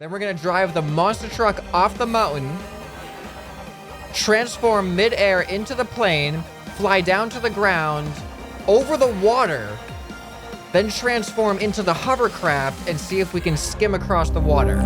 Then we're gonna drive the monster truck off the mountain, transform mid-air into the plane, fly down to the ground, over the water, then transform into the hovercraft and see if we can skim across the water.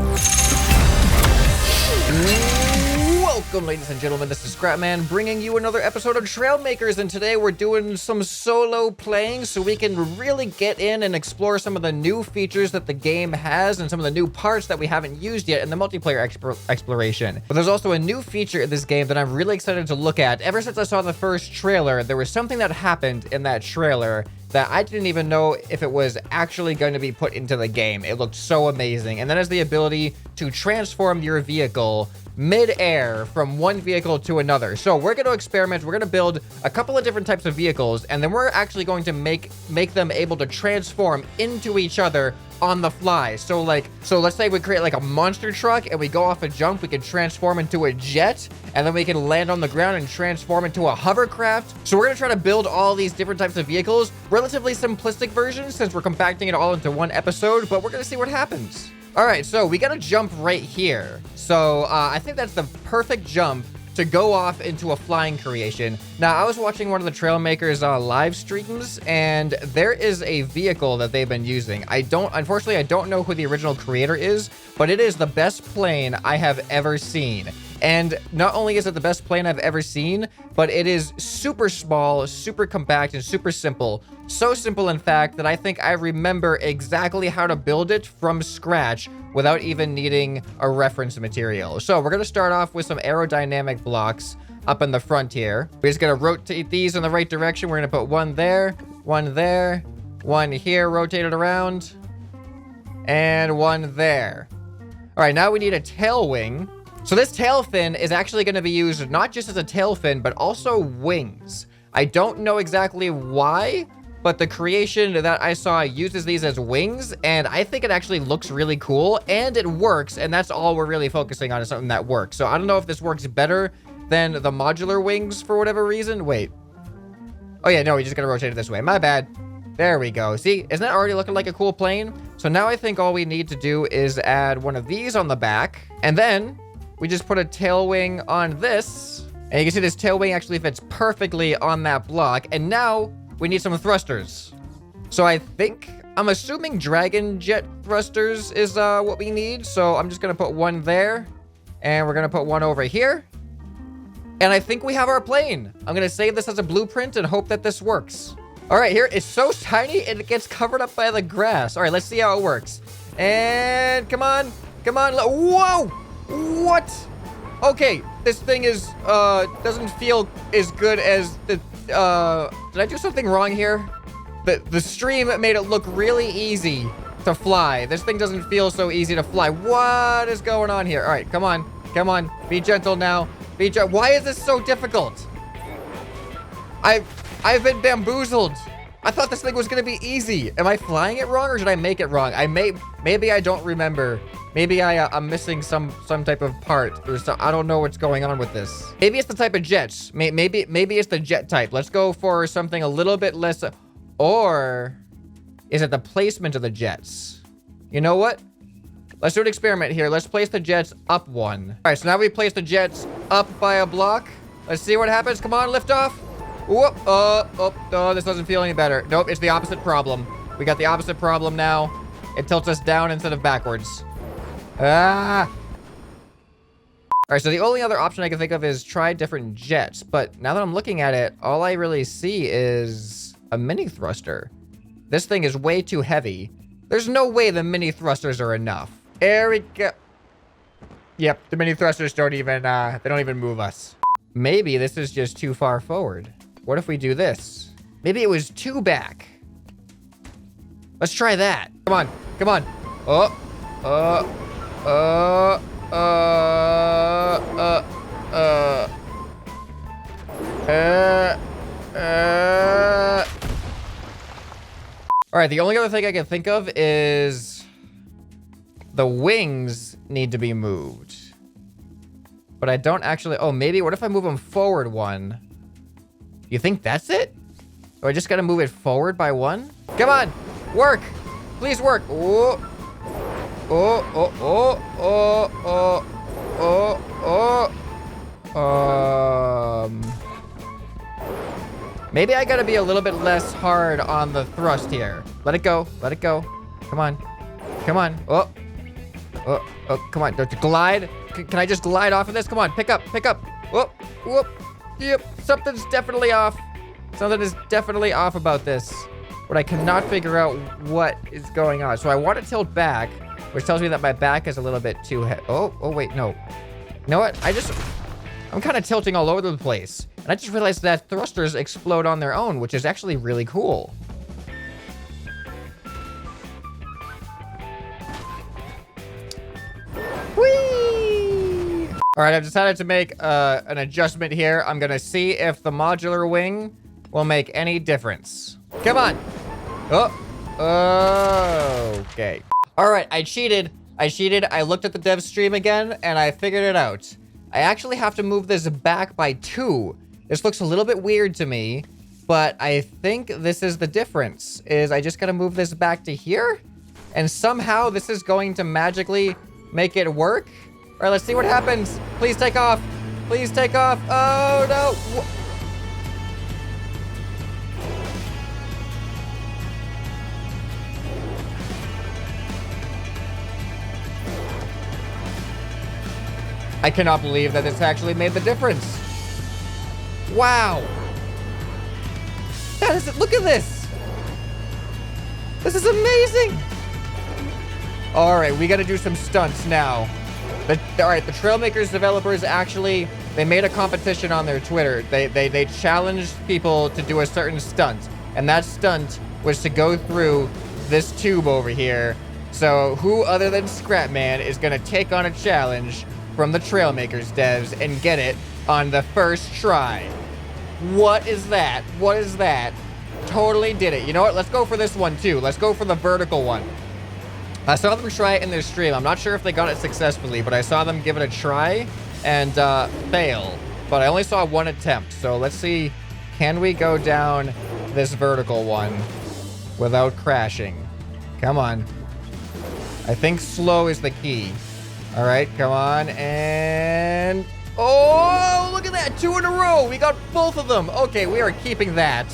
Welcome, ladies and gentlemen, this is ScrapMan bringing you another episode of Trailmakers, and today we're doing some solo playing so we can really get in and explore some of the new features that the game has and some of the new parts that we haven't used yet in the multiplayer exploration. But there's also a new feature in this game that I'm really excited to look at. Ever since I saw the first trailer, there was something that happened in that trailer that I didn't even know if it was actually going to be put into the game. It looked so amazing. And that is the ability to transform your vehicle mid-air from one vehicle to another. So we're going to experiment. We're going to build a couple of different types of vehicles, and then we're actually going to make them able to transform into each other on the fly. So let's say we create like a monster truck and we go off a jump, we can transform into a jet, and then we can land on the ground and transform into a hovercraft. So we're gonna try to build all these different types of vehicles, relatively simplistic versions since we're compacting it all into one episode, but we're gonna see what happens. All right, so we got to jump right here. So I think that's the perfect jump to go off into a flying creation. Now, I was watching one of the Trailmakers live streams, and there is a vehicle that they've been using. Unfortunately, I don't know who the original creator is, but it is the best plane I have ever seen. And not only is it the best plane I've ever seen, but it is super small, super compact, and super simple. So simple, in fact, that I think I remember exactly how to build it from scratch without even needing a reference material. So we're going to start off with some aerodynamic blocks up in the front here. We're just going to rotate these in the right direction. We're going to put one there, one here, rotate it around, and one there. All right, now we need a tail wing. So this tail fin is actually going to be used not just as a tail fin, but also wings. I don't know exactly why, but the creation that I saw uses these as wings, and I think it actually looks really cool, and it works, and that's all we're really focusing on, is something that works. So I don't know if this works better than the modular wings for whatever reason. Wait. Oh yeah, no, we're just going to rotate it this way. My bad. There we go. See, isn't that already looking like a cool plane? So now I think all we need to do is add one of these on the back, and then we just put a tail wing on this, and you can see this tail wing actually fits perfectly on that block. And now we need some thrusters. So I'm assuming dragon jet thrusters is what we need. So I'm just gonna put one there, and we're gonna put one over here. And I think we have our plane. I'm gonna save this as a blueprint and hope that this works. All right, here, it's so tiny and it gets covered up by the grass. All right, let's see how it works. And come on. Whoa! What? Okay, this thing is, doesn't feel as good as the, did I do something wrong here? The stream made it look really easy to fly. This thing doesn't feel so easy to fly. What is going on here? All right, come on. Be gentle now. Why is this so difficult? I've been bamboozled. I thought this thing was gonna be easy. Am I flying it wrong, or did I make it wrong? Maybe I don't remember. Maybe I'm missing some type of part. I don't know what's going on with this. Maybe it's the type of jets. Maybe it's the jet type. Let's go for something a little bit less. Or is it the placement of the jets? You know what? Let's do an experiment here. Let's place the jets up one. All right, so now we place the jets up by a block. Let's see what happens. Come on, lift off. Whoop. Oh, this doesn't feel any better. Nope, it's the opposite problem. We got the opposite problem now. It tilts us down instead of backwards. All right, so the only other option I can think of is try different jets. But now that I'm looking at it, all I really see is a mini thruster. This thing is way too heavy. There's no way the mini thrusters are enough. There we go. Yep, the mini thrusters don't even move us. Maybe this is just too far forward. What if we do this? Maybe it was too back. Let's try that. Come on. All right, the only other thing I can think of is the wings need to be moved. But I don't actually... Oh, maybe... What if I move them forward one? You think that's it? Or I just gotta move it forward by one? Come on! Work! Please work! Whoa. Oh, oh, oh, oh, oh, oh. Maybe I gotta be a little bit less hard on the thrust here. Let it go. Let it go. Come on. Come on. Oh. Oh, oh, come on. Don't you glide? Can I just glide off of this? Come on. Pick up. Pick up. Whoop. Whoop. Yep. Something's definitely off. Something is definitely off about this. But I cannot figure out what is going on. So I want to tilt back, which tells me that my back is a little bit too heavy. Oh, wait, no. You know what? I'm kind of tilting all over the place. And I just realized that thrusters explode on their own, which is actually really cool. Whee! All right, I've decided to make an adjustment here. I'm gonna see if the modular wing will make any difference. Come on. Oh, okay. All right, I cheated. I looked at the dev stream again, and I figured it out. I actually have to move this back by 2. This looks a little bit weird to me, but I think this is the difference, is I just gotta move this back to here, and somehow this is going to magically make it work. All right, let's see what happens. Please take off. Please take off. Oh, no. I cannot believe that this actually made the difference. Wow. That is, look at this. This is amazing. All right, we got to do some stunts now. All right, the Trailmakers developers actually, they made a competition on their Twitter. They challenged people to do a certain stunt. And that stunt was to go through this tube over here. So who other than ScrapMan is going to take on a challenge from the Trailmakers devs and get it on the first try? What is that? What is that? Totally did it. You know what? Let's go for this one too. Let's go for the vertical one. I saw them try it in their stream. I'm not sure if they got it successfully, but I saw them give it a try and fail. But I only saw one attempt. So let's see. Can we go down this vertical one without crashing? Come on. I think slow is the key. All right, come on, and... Oh, look at that, 2 in a row. We got both of them. Okay, we are keeping that.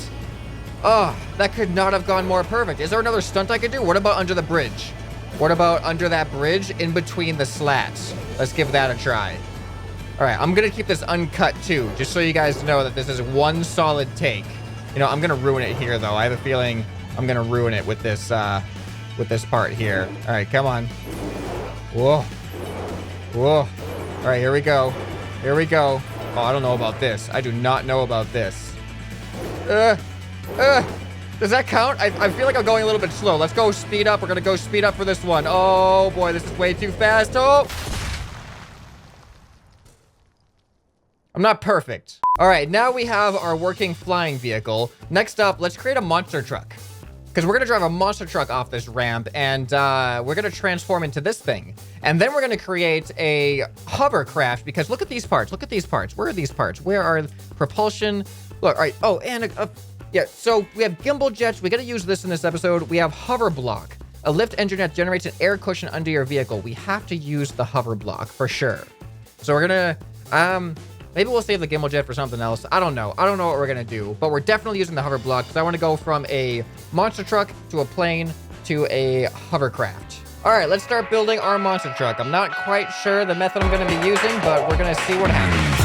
Oh, that could not have gone more perfect. Is there another stunt I could do? What about under the bridge? What about under that bridge in between the slats? Let's give that a try. All right, I'm going to keep this uncut too, just so you guys know that this is one solid take. You know, I'm going to ruin it here, though. I have a feeling I'm going to ruin it with this part here. All right, come on. Whoa. Whoa. All right, here we go. Here we go. Oh, I don't know about this. I do not know about this. Does that count? I feel like I'm going a little bit slow. Let's go speed up. We're going to go speed up for this one. Oh, boy, this is way too fast. Oh! I'm not perfect. All right, now we have our working flying vehicle. Next up, let's create a monster truck. Because we're going to drive a monster truck off this ramp, and we're going to transform into this thing. And then we're going to create a hovercraft, because look at these parts. Look at these parts. Where are these parts? Where are propulsion? Look, all right. Oh, and yeah, so we have gimbal jets. We got to use this in this episode. We have hover block, a lift engine that generates an air cushion under your vehicle. We have to use the hover block for sure. So we're going to, maybe we'll save the gimbal jet for something else. I don't know. I don't know what we're going to do, but we're definitely using the hover block because I want to go from a monster truck to a plane to a hovercraft. All right, let's start building our monster truck. I'm not quite sure the method I'm going to be using, but we're going to see what happens.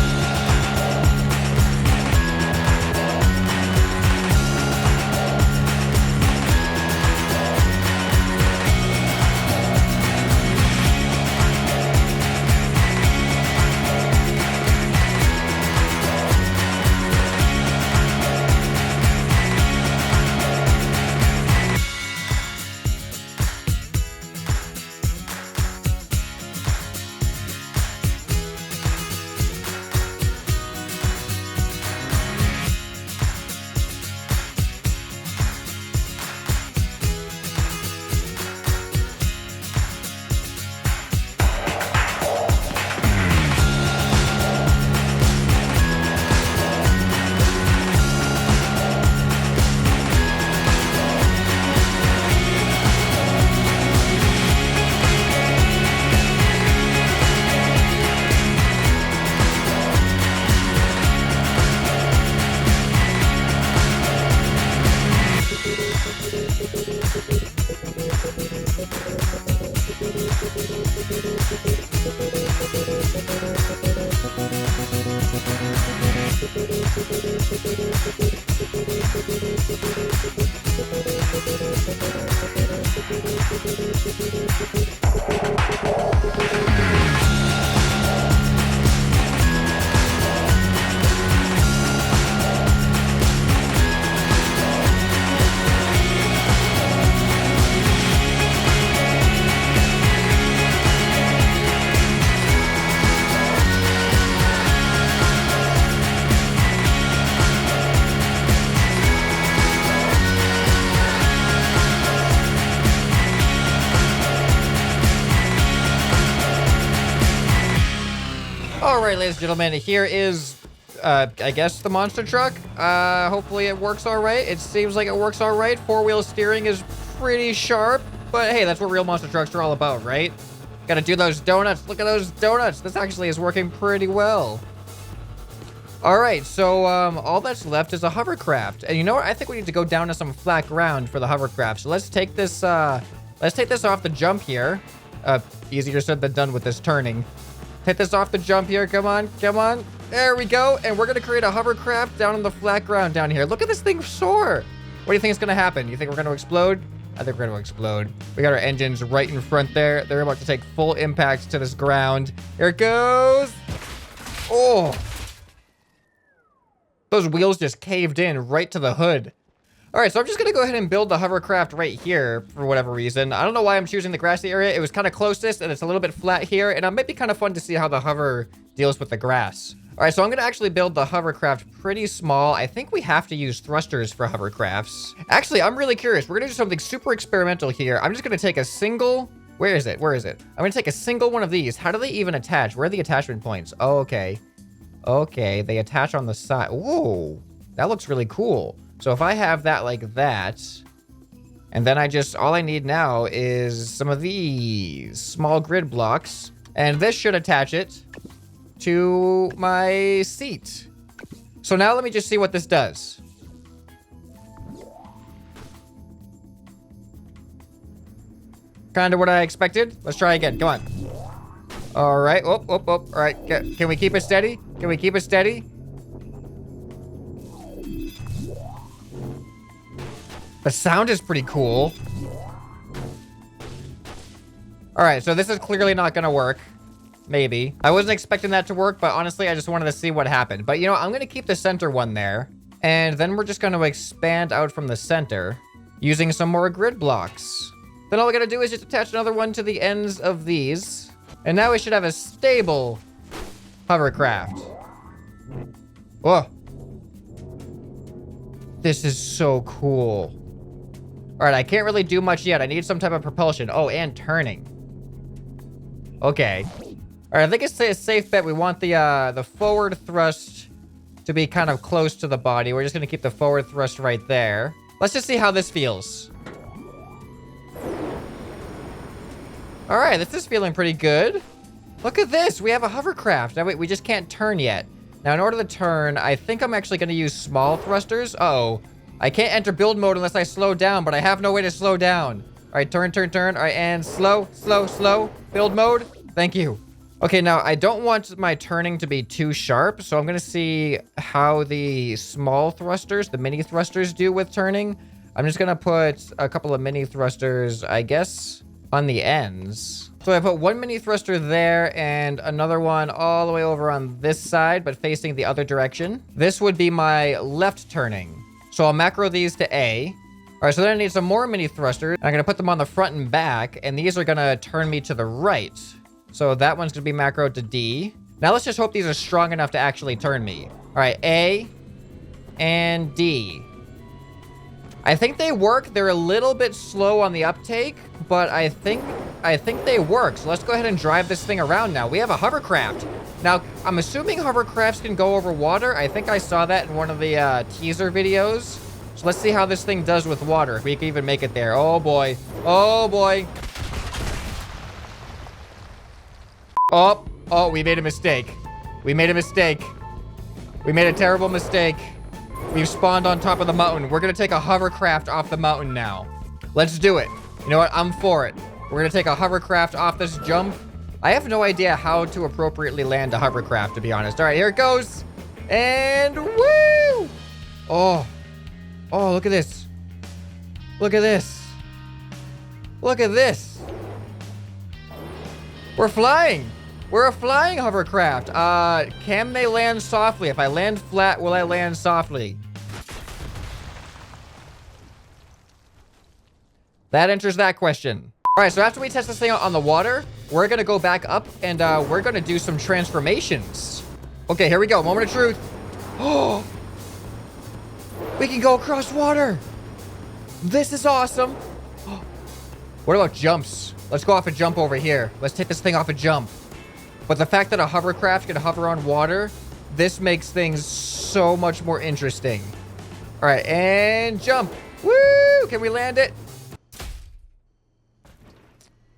All right, ladies and gentlemen, here is, I guess, the monster truck. Hopefully it works all right. It seems like it works all right. Four-wheel steering is pretty sharp, but hey, that's what real monster trucks are all about, right? Gotta do those donuts. Look at those donuts. This actually is working pretty well. All right, so all that's left is a hovercraft. And you know what? I think we need to go down to some flat ground for the hovercraft. So let's take this off the jump here. Easier said than done with this turning. Hit this off the jump here. Come on, come on. There we go. And we're going to create a hovercraft down on the flat ground down here. Look at this thing soar. What do you think is going to happen? You think we're going to explode? I think we're going to explode. We got our engines right in front there. They're about to take full impact to this ground. Here it goes. Oh. Those wheels just caved in right to the hood. All right, so I'm just going to go ahead and build the hovercraft right here for whatever reason. I don't know why I'm choosing the grassy area. It was kind of closest, and it's a little bit flat here, and it might be kind of fun to see how the hover deals with the grass. All right, so I'm going to actually build the hovercraft pretty small. I think we have to use thrusters for hovercrafts. Actually, I'm really curious. We're going to do something super experimental here. I'm just going to take a single... Where is it? Where is it? I'm going to take a single one of these. How do they even attach? Where are the attachment points? Oh, okay. Okay, they attach on the side. Whoa, that looks really cool. So if I have that like that, and then all I need now is some of these small grid blocks, and this should attach it to my seat. So now let me just see what this does. Kind of what I expected. Let's try again. Come on. All right. Oh. All right. Can we keep it steady? Can we keep it steady? The sound is pretty cool. All right, so this is clearly not gonna work. Maybe. I wasn't expecting that to work, but honestly, I just wanted to see what happened. But you know, I'm gonna keep the center one there. And then we're just gonna expand out from the center using some more grid blocks. Then all we gotta do is just attach another one to the ends of these. And now we should have a stable hovercraft. Whoa. This is so cool. All right, I can't really do much yet. I need some type of propulsion. Oh, and turning. Okay. All right, I think it's a safe bet. We want the forward thrust to be kind of close to the body. We're just gonna keep the forward thrust right there. Let's just see how this feels. All right, this is feeling pretty good. Look at this. We have a hovercraft. Now, wait, we just can't turn yet. Now, in order to turn, I think I'm actually gonna use small thrusters. Uh-oh. I can't enter build mode unless I slow down, but I have no way to slow down. All right, turn. All right, and slow. Build mode. Thank you. Okay, now I don't want my turning to be too sharp, so I'm gonna see how the small thrusters, the mini thrusters do with turning. I'm just gonna put a couple of mini thrusters, I guess, on the ends. So I put one mini thruster there and another one all the way over on this side, but facing the other direction. This would be my left turning. So I'll macro these to A. All right, so then I need some more mini thrusters. I'm gonna put them on the front and back, and these are gonna turn me to the right. So that one's gonna be macroed to D. Now let's just hope these are strong enough to actually turn me. All right, A and D. I think they work. They're a little bit slow on the uptake, but I think they work. So let's go ahead and drive this thing around now. We have a hovercraft. Now, I'm assuming hovercrafts can go over water. I think I saw that in one of the teaser videos. So let's see how this thing does with water, if we can even make it there. Oh boy. Oh boy. Oh, we made a mistake. We made a mistake. We made a terrible mistake. We've spawned on top of the mountain. We're gonna take a hovercraft off the mountain now. Let's do it. You know what? I'm for it. We're gonna take a hovercraft off this jump, I have no idea how to appropriately land a hovercraft, to be honest. All right, here it goes. And woo! Oh, look at this. Look at this. Look at this. We're flying. We're a flying hovercraft. Can they land softly? If I land flat, will I land softly? That answers that question. All right, so after we test this thing out on the water, we're gonna go back up and we're gonna do some transformations. Okay, here we go. Moment of truth. Oh, we can go across water. This is awesome. What about jumps? Let's go off a jump over here. Let's take this thing off a jump. But the fact that a hovercraft can hover on water, this makes things so much more interesting. All right, and jump. Woo! Can we land it?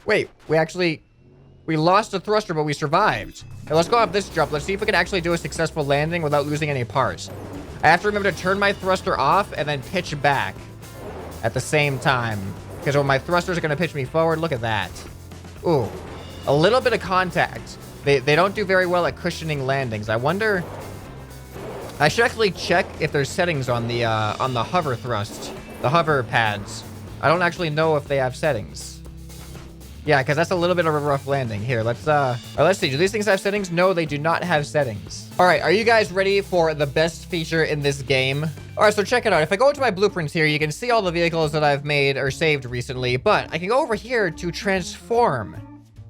Wait, we lost the thruster, but we survived. Now let's go off this jump. Let's see if we can actually do a successful landing without losing any parts. I have to remember to turn my thruster off and then pitch back at the same time. Because when my thrusters are going to pitch me forward, look at that. Ooh, a little bit of contact. They don't do very well at cushioning landings. I wonder... I should actually check if there's settings on the hover thrust, the hover pads. I don't actually know if they have settings. Yeah, because that's a little bit of a rough landing. Here, let's see. Do these things have settings? No, they do not have settings. All right, are you guys ready for the best feature in this game? All right, so check it out. If I go into my blueprints here, you can see all the vehicles that I've made or saved recently, but I can go over here to transform,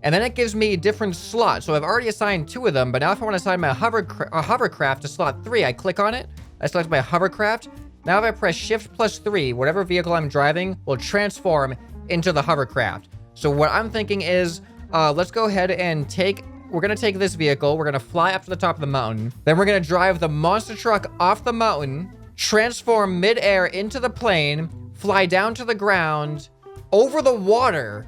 and then it gives me different slots. So I've already assigned 2 of them, but now if I want to assign my hovercraft to slot 3, I click on it, I select my hovercraft. Now if I press Shift plus 3, whatever vehicle I'm driving will transform into the hovercraft. So what I'm thinking is, let's go ahead and we're going to take this vehicle. We're going to fly up to the top of the mountain. Then we're going to drive the monster truck off the mountain, transform midair into the plane, fly down to the ground, over the water,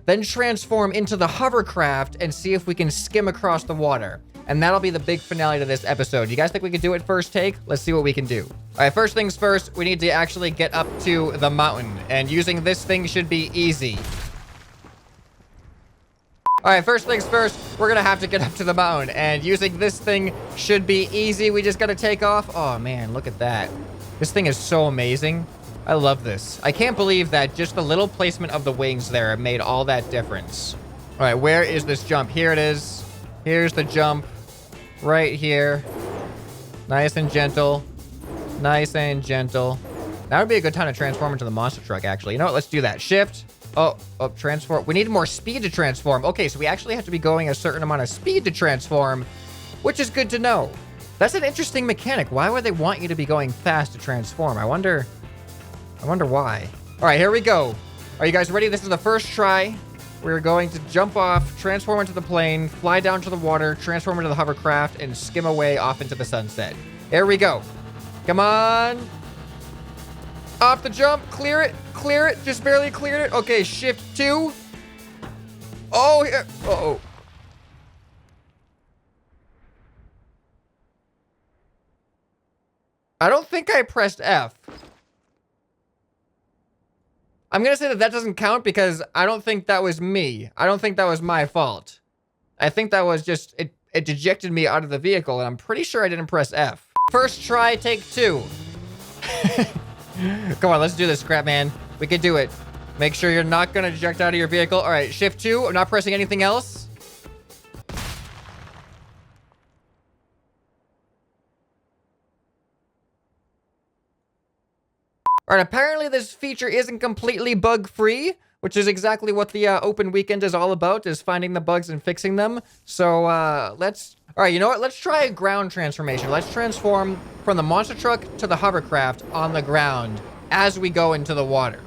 then transform into the hovercraft and see if we can skim across the water. And that'll be the big finale to this episode. You guys think we can do it first take? Let's see what we can do. All right, first things first, we need to actually get up to the mountain. And using this thing should be easy. All right, first things first, we're gonna have to get up to the mountain, and using this thing should be easy. We just gotta take off. Oh man, look at that. This thing is so amazing. I love this. I can't believe that just the little placement of the wings there made all that difference. All right, where is this jump? Here it is. Here's the jump right here. Nice and gentle. Nice and gentle. That would be a good time to transform into the monster truck, actually. You know what? Let's do that. Shift. Oh, transform. We need more speed to transform. Okay, so we actually have to be going a certain amount of speed to transform, which is good to know. That's an interesting mechanic. Why would they want you to be going fast to transform? I wonder why. All right, here we go. Are you guys ready? This is the first try. We're going to jump off, transform into the plane, fly down to the water, transform into the hovercraft, and skim away off into the sunset. Here we go. Come on. Off the jump, clear it, just barely cleared it. Okay, shift 2. Oh, here, uh-oh. I don't think I pressed F. I'm gonna say that doesn't count because I don't think that was me. I don't think that was my fault. I think that was just, it ejected me out of the vehicle, and I'm pretty sure I didn't press F. First try, take 2. Come on, let's do this, ScrapMan. We can do it. Make sure you're not going to eject out of your vehicle. All right, shift 2. I'm not pressing anything else. All right, apparently this feature isn't completely bug-free, which is exactly what the open weekend is all about, is finding the bugs and fixing them. So all right, you know what? Let's try a ground transformation. Let's transform from the monster truck to the hovercraft on the ground as we go into the water.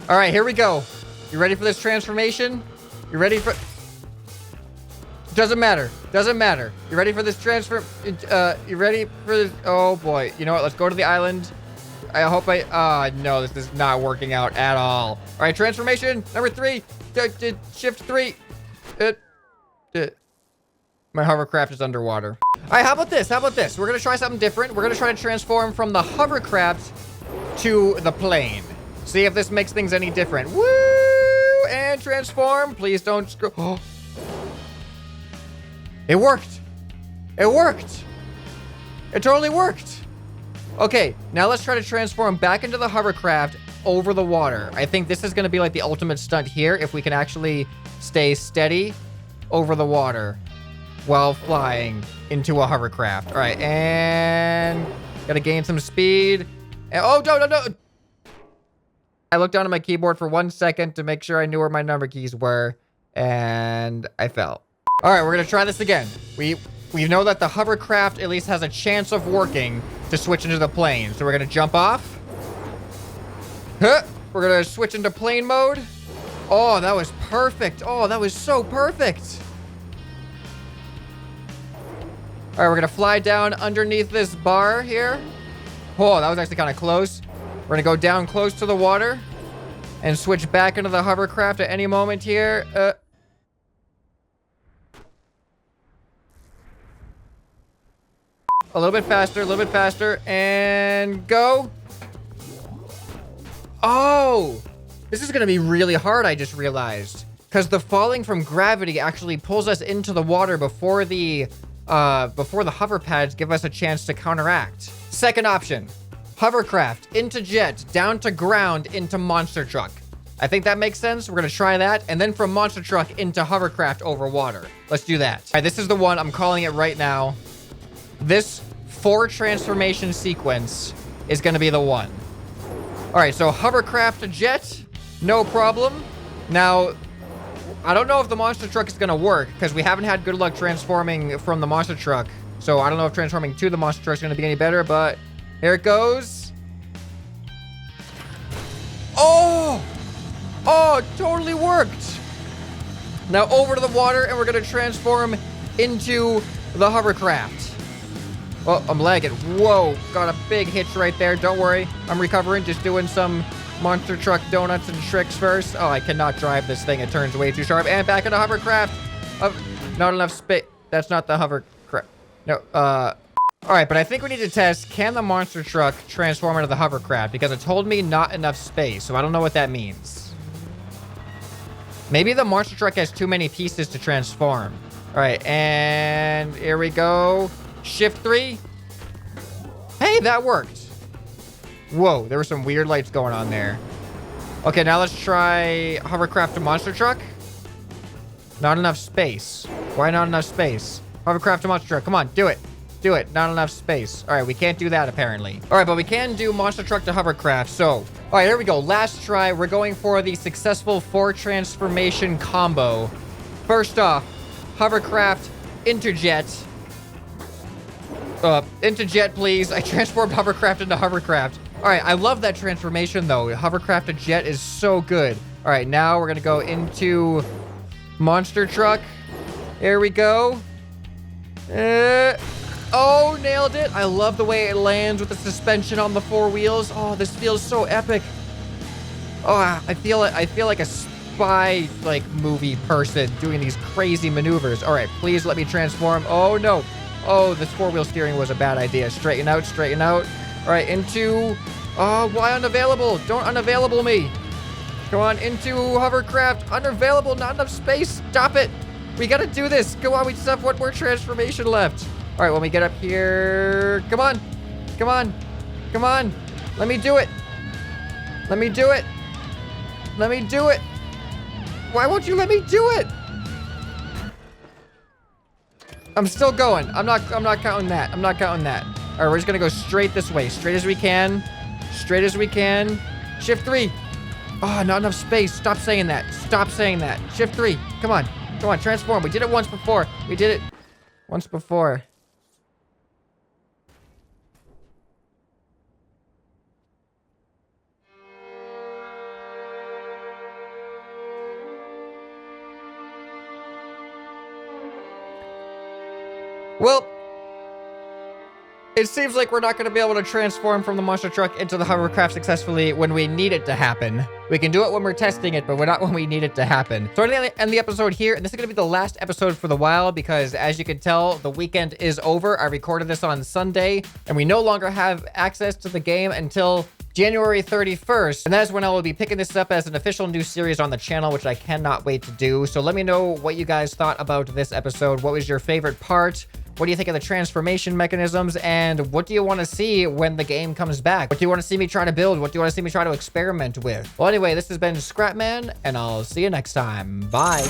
All right, here we go. You ready for this transformation? You ready for... Doesn't matter. Doesn't matter. You ready for this transfer? You ready for this? Oh boy. You know what? Let's go to the island. I hope no, this is not working out at all. All right, transformation number 3. Shift 3. My hovercraft is underwater. All right, how about this? How about this? We're gonna try something different. We're gonna try to transform from the hovercraft to the plane. See if this makes things any different. Woo! And transform. Please don't screw. Oh. It worked. It worked. It totally worked. Okay, now let's try to transform back into the hovercraft over the water. I think this is going to be like the ultimate stunt here if we can actually stay steady over the water while flying into a hovercraft. All right, and gotta gain some speed. And, oh, no. I looked down at my keyboard for 1 second to make sure I knew where my number keys were, and I fell. All right, we're gonna try this again. We know that the hovercraft at least has a chance of working to switch into the plane. So we're gonna jump off. Huh. We're gonna switch into plane mode. Oh, that was perfect. Oh, that was so perfect. All right, we're gonna fly down underneath this bar here. Oh, that was actually kind of close. We're gonna go down close to the water and switch back into the hovercraft at any moment here. A little bit faster, and go. Oh, this is gonna be really hard, I just realized. Because the falling from gravity actually pulls us into the water before the hover pads give us a chance to counteract. Second option, hovercraft into jet, down to ground, into monster truck. I think that makes sense. We're gonna try that. And then from monster truck into hovercraft over water. Let's do that. All right, this is the one. I'm calling it right now. This 4 transformation sequence is gonna be the one. All right, so hovercraft to jet, no problem. Now, I don't know if the monster truck is gonna work because we haven't had good luck transforming from the monster truck. So I don't know if transforming to the monster truck is gonna be any better, but here it goes. Oh, it totally worked. Now over to the water and we're gonna transform into the hovercraft. Oh, I'm lagging. Whoa, got a big hitch right there. Don't worry, I'm recovering. Just doing some monster truck donuts and tricks first. Oh, I cannot drive this thing. It turns way too sharp. And back into hovercraft. Not enough space. That's not the hovercraft. No, all right, but I think we need to test, can the monster truck transform into the hovercraft? Because it told me not enough space, so I don't know what that means. Maybe the monster truck has too many pieces to transform. All right, and here we go. Shift 3. Hey, that worked. Whoa, there were some weird lights going on there. Okay, now let's try hovercraft to monster truck. Not enough space. Why not enough space? Hovercraft to monster truck. Come on, do it. Do it. Not enough space. All right, we can't do that apparently. All right, but we can do monster truck to hovercraft. So, all right, here we go. Last try. We're going for the successful 4 transformation combo. First off, hovercraft into jet. Into jet, please. I transformed hovercraft into hovercraft. All right, I love that transformation though. Hovercraft to jet is so good. All right, now we're gonna go into monster truck. Here we go. Oh, nailed it. I love the way it lands with the suspension on the 4 wheels. Oh, this feels so epic. Oh, I feel like a spy movie person doing these crazy maneuvers. All right, please let me transform. Oh no. Oh, this 4-wheel steering was a bad idea. Straighten out, straighten out. All right, into... Oh, why unavailable? Don't unavailable me. Come on, into hovercraft. Unavailable, not enough space. Stop it. We gotta do this. Come on, we just have 1 more transformation left. All right, when we get up here... Come on. Come on. Come on. Let me do it. Let me do it. Let me do it. Why won't you let me do it? I'm still going. I'm not counting that. I'm not counting that. All right, we're just gonna go straight this way. Straight as we can. Straight as we can. Shift 3. Oh, not enough space. Stop saying that. Stop saying that. Shift 3. Come on. Come on, transform. We did it once before. We did it once before. Well, it seems like we're not going to be able to transform from the monster truck into the hovercraft successfully when we need it to happen. We can do it when we're testing it, but we're not when we need it to happen. So I'm going to end the episode here, and this is going to be the last episode for the while because, as you can tell, the weekend is over. I recorded this on Sunday, and we no longer have access to the game until January 31st. And that's when I will be picking this up as an official new series on the channel, which I cannot wait to do. So let me know what you guys thought about this episode. What was your favorite part? What do you think of the transformation mechanisms? And what do you want to see when the game comes back? What do you want to see me try to build? What do you want to see me try to experiment with? Well, anyway, this has been ScrapMan, and I'll see you next time. Bye.